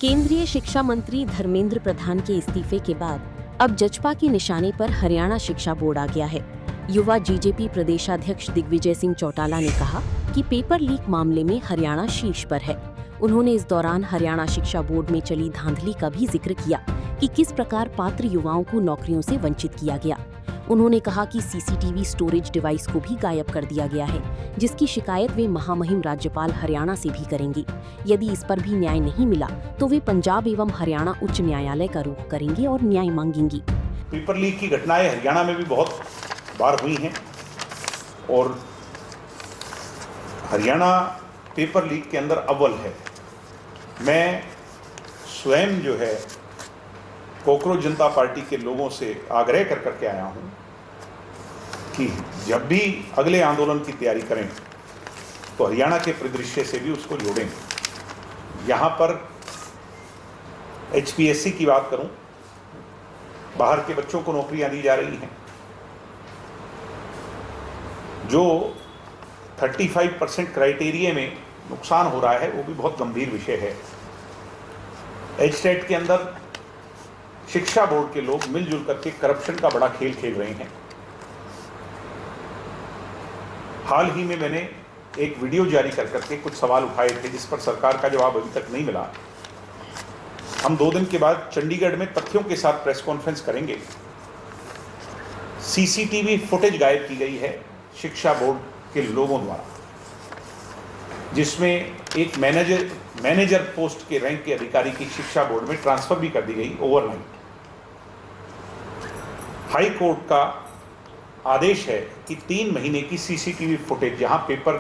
केंद्रीय शिक्षा मंत्री धर्मेंद्र प्रधान के इस्तीफे के बाद अब जजपा के निशाने पर हरियाणा शिक्षा बोर्ड आ गया है। युवा जेजेपी प्रदेशाध्यक्ष दिग्विजय सिंह चौटाला ने कहा कि पेपर लीक मामले में हरियाणा शीर्ष पर है। उन्होंने इस दौरान हरियाणा शिक्षा बोर्ड में चली धांधली का भी जिक्र किया कि किस प्रकार पात्र युवाओं को नौकरियों से वंचित किया गया। उन्होंने कहा कि सीसीटीवी स्टोरेज डिवाइस को भी गायब कर दिया गया है, जिसकी शिकायत वे महामहिम राज्यपाल हरियाणा से भी करेंगे। यदि इस पर भी न्याय नहीं मिला तो वे पंजाब एवं हरियाणा उच्च न्यायालय का रुख करेंगे और न्याय मांगेंगी। पेपर लीक की घटनाएं हरियाणा में भी बहुत बार हुई हैं और हरियाणा पेपर लीक के अंदर अव्वल है। मैं स्वयं जो है कॉकरोच जनता पार्टी के लोगों से आग्रह कर करके आया हूं कि जब भी अगले आंदोलन की तैयारी करें तो हरियाणा के परिदृश्य से भी उसको जोड़ें। यहां पर HPSC की बात करूं, बाहर के बच्चों को नौकरियां दी जा रही हैं। जो 35% क्राइटेरिया में नुकसान हो रहा है वो भी बहुत गंभीर विषय है। HTET के अंदर शिक्षा बोर्ड के लोग मिलजुल करके करप्शन का बड़ा खेल खेल रहे हैं। हाल ही में मैंने एक वीडियो जारी कर करके कुछ सवाल उठाए थे जिस पर सरकार का जवाब अभी तक नहीं मिला। हम 2 दिन के बाद चंडीगढ़ में तथ्यों के साथ प्रेस कॉन्फ्रेंस करेंगे। सीसीटीवी फुटेज गायब की गई है शिक्षा बोर्ड के लोगों द्वारा, जिसमें एक मैनेजर पोस्ट के रैंक के अधिकारी की शिक्षा बोर्ड में ट्रांसफर भी कर दी गई ओवरनाइट। हाई कोर्ट का आदेश है कि 3 महीने की सीसीटीवी फुटेज जहां पेपर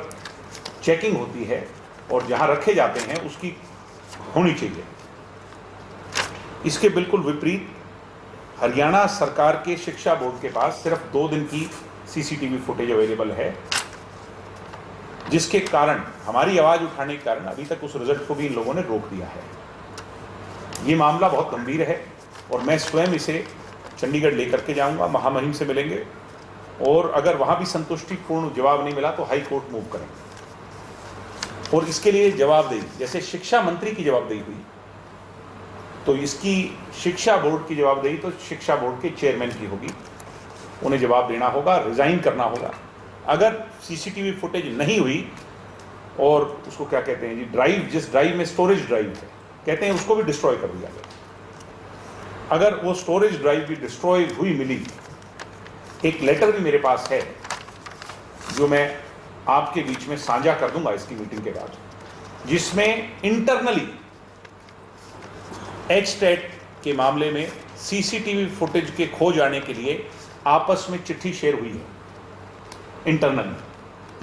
चेकिंग होती है और जहां रखे जाते हैं उसकी होनी चाहिए। इसके बिल्कुल विपरीत हरियाणा सरकार के शिक्षा बोर्ड के पास सिर्फ 2 दिन की सीसीटीवी फुटेज अवेलेबल है, जिसके कारण हमारी आवाज उठाने के कारण अभी तक उस रिजल्ट को भी इन लोगों ने रोक दिया है। ये मामला बहुत गंभीर है और मैं स्वयं इसे चंडीगढ़ लेकर के जाऊंगा, महामहिम से मिलेंगे और अगर वहां भी संतुष्टिपूर्ण जवाब नहीं मिला तो हाई कोर्ट मूव करेंगे। और इसके लिए जवाबदेही, जैसे शिक्षा मंत्री की जवाबदेही हुई तो इसकी शिक्षा बोर्ड की जवाबदेही तो शिक्षा बोर्ड के चेयरमैन की होगी। उन्हें जवाब देना होगा, रिजाइन करना होगा। अगर सीसीटीवी फुटेज नहीं हुई और उसको क्या कहते हैं जी, ड्राइव, जिस ड्राइव में स्टोरेज ड्राइव है कहते हैं, उसको भी डिस्ट्रॉय कर दिया गया। अगर वो स्टोरेज ड्राइव भी डिस्ट्रॉय हुई मिली, एक लेटर भी मेरे पास है जो मैं आपके बीच में साझा कर दूंगा इसकी मीटिंग के बाद, जिसमें इंटरनली HTET के मामले में सीसीटीवी फुटेज के खो जाने के लिए आपस में चिट्ठी शेयर हुई है इंटरनली,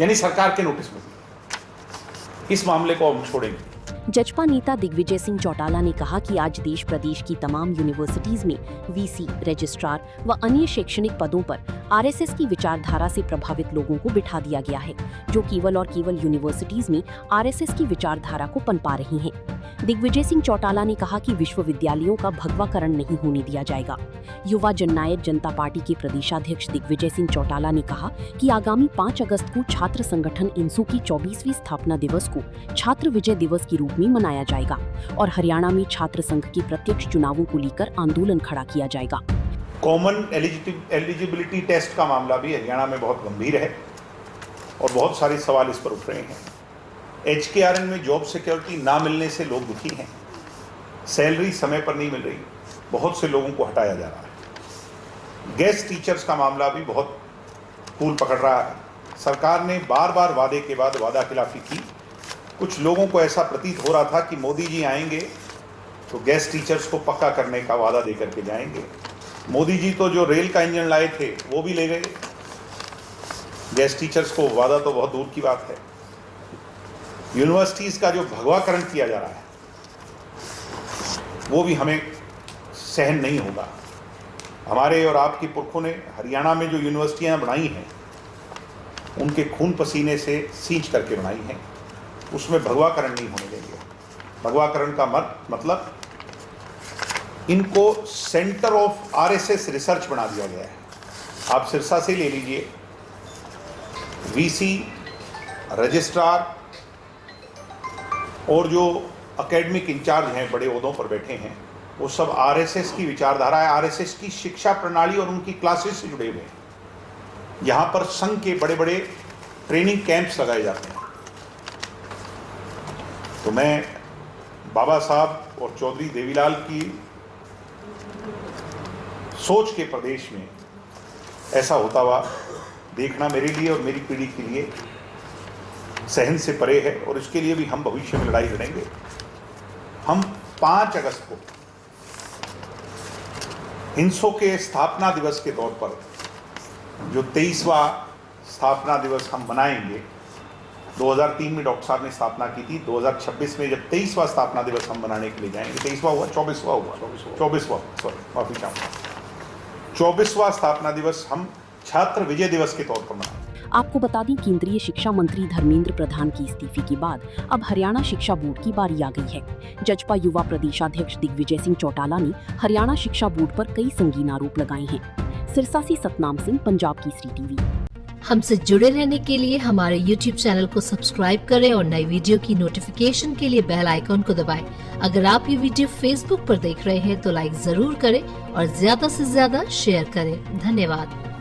यानी सरकार के नोटिस में। इस मामले को हम छोड़ेंगे। जजपा नेता दिग्विजय सिंह चौटाला ने कहा कि आज देश प्रदेश की तमाम यूनिवर्सिटीज में VC, रजिस्ट्रार व अन्य शैक्षणिक पदों पर RSS की विचारधारा से प्रभावित लोगों को बिठा दिया गया है, जो केवल और केवल यूनिवर्सिटीज में RSS की विचारधारा को पनपा रही हैं। दिग्विजय सिंह चौटाला ने कहा कि विश्वविद्यालयों का भगवाकरण नहीं होने दिया जाएगा। युवा जननायक जनता पार्टी के प्रदेशाध्यक्ष दिग्विजय सिंह चौटाला ने कहा कि आगामी 5 अगस्त को छात्र संगठन इंसू की 24वीं स्थापना दिवस को छात्र विजय दिवस के रूप में मनाया जाएगा और हरियाणा में छात्र संघ के प्रत्यक्ष चुनावों को लेकर आंदोलन खड़ा किया जाएगा। कॉमन एलिजिबिलिटी टेस्ट का मामला भी हरियाणा में बहुत गंभीर है और बहुत सारे सवाल इस पर उठ रहे हैं। HKRN में जॉब सिक्योरिटी ना मिलने से लोग दुखी हैं। सैलरी समय पर नहीं मिल रही, बहुत से लोगों को हटाया जा रहा है। गेस्ट टीचर्स का मामला भी बहुत फूल पकड़ रहा है। सरकार ने बार बार वादे के बाद वादा खिलाफी की। कुछ लोगों को ऐसा प्रतीत हो रहा था कि मोदी जी आएंगे तो गेस्ट टीचर्स को पक्का करने का वादा दे करके जाएंगे। मोदी जी तो जो रेल का इंजन लाए थे वो भी ले गए, गेस्ट टीचर्स को वादा तो बहुत दूर की बात है। यूनिवर्सिटीज़ का जो भगवाकरण किया जा रहा है वो भी हमें सहन नहीं होगा। हमारे और आपके पुरखों ने हरियाणा में जो यूनिवर्सिटियां बनाई हैं उनके खून पसीने से सींच करके बनाई हैं, उसमें भगवाकरण नहीं होने देंगे। भगवाकरण का मतलब इनको सेंटर ऑफ RSS रिसर्च बना दिया गया है। आप सिरसा से ले लीजिए, VC, रजिस्ट्रार और जो एकेडमिक इंचार्ज हैं, बड़े ओहदों पर बैठे हैं, वो सब आरएसएस की विचारधारा है, आरएसएस की शिक्षा प्रणाली और उनकी क्लासेस से जुड़े हुए हैं। यहाँ पर संघ के बड़े बड़े ट्रेनिंग कैंप्स लगाए जाते हैं। तो मैं बाबा साहब और चौधरी देवीलाल की सोच के प्रदेश में ऐसा होता हुआ देखना मेरे लिए और मेरी पीढ़ी के लिए सहन से परे है, और इसके लिए भी हम भविष्य में लड़ाई लड़ेंगे। हम 5 अगस्त को इनसो के स्थापना दिवस के तौर पर जो 23वां स्थापना दिवस हम मनाएंगे, 2003 में डॉक्टर साहब ने स्थापना की थी, 2026 में जब 23वां स्थापना दिवस हम मनाने के लिए जाएंगे, 23वां हुआ, 24वां स्थापना दिवस हम छात्र विजय दिवस के तौर पर मनाएंगे। आपको बता दें, केंद्रीय शिक्षा मंत्री धर्मेंद्र प्रधान की इस्तीफे के बाद अब हरियाणा शिक्षा बोर्ड की बारी आ गई है। जजपा युवा प्रदेशाध्यक्ष दिग्विजय सिंह चौटाला ने हरियाणा शिक्षा बोर्ड पर कई संगीन आरोप लगाए हैं। सिरसा से सतनाम सिंह, पंजाब केसरी टीवी। हमसे जुड़े रहने के लिए हमारे YouTube चैनल को सब्सक्राइब करें और नई वीडियो की नोटिफिकेशन के लिए बेल आइकॉन को दबाएं। अगर आप ये वीडियो Facebook पर देख रहे हैं तो लाइक जरूर करें और ज्यादा से ज्यादा शेयर करें। धन्यवाद।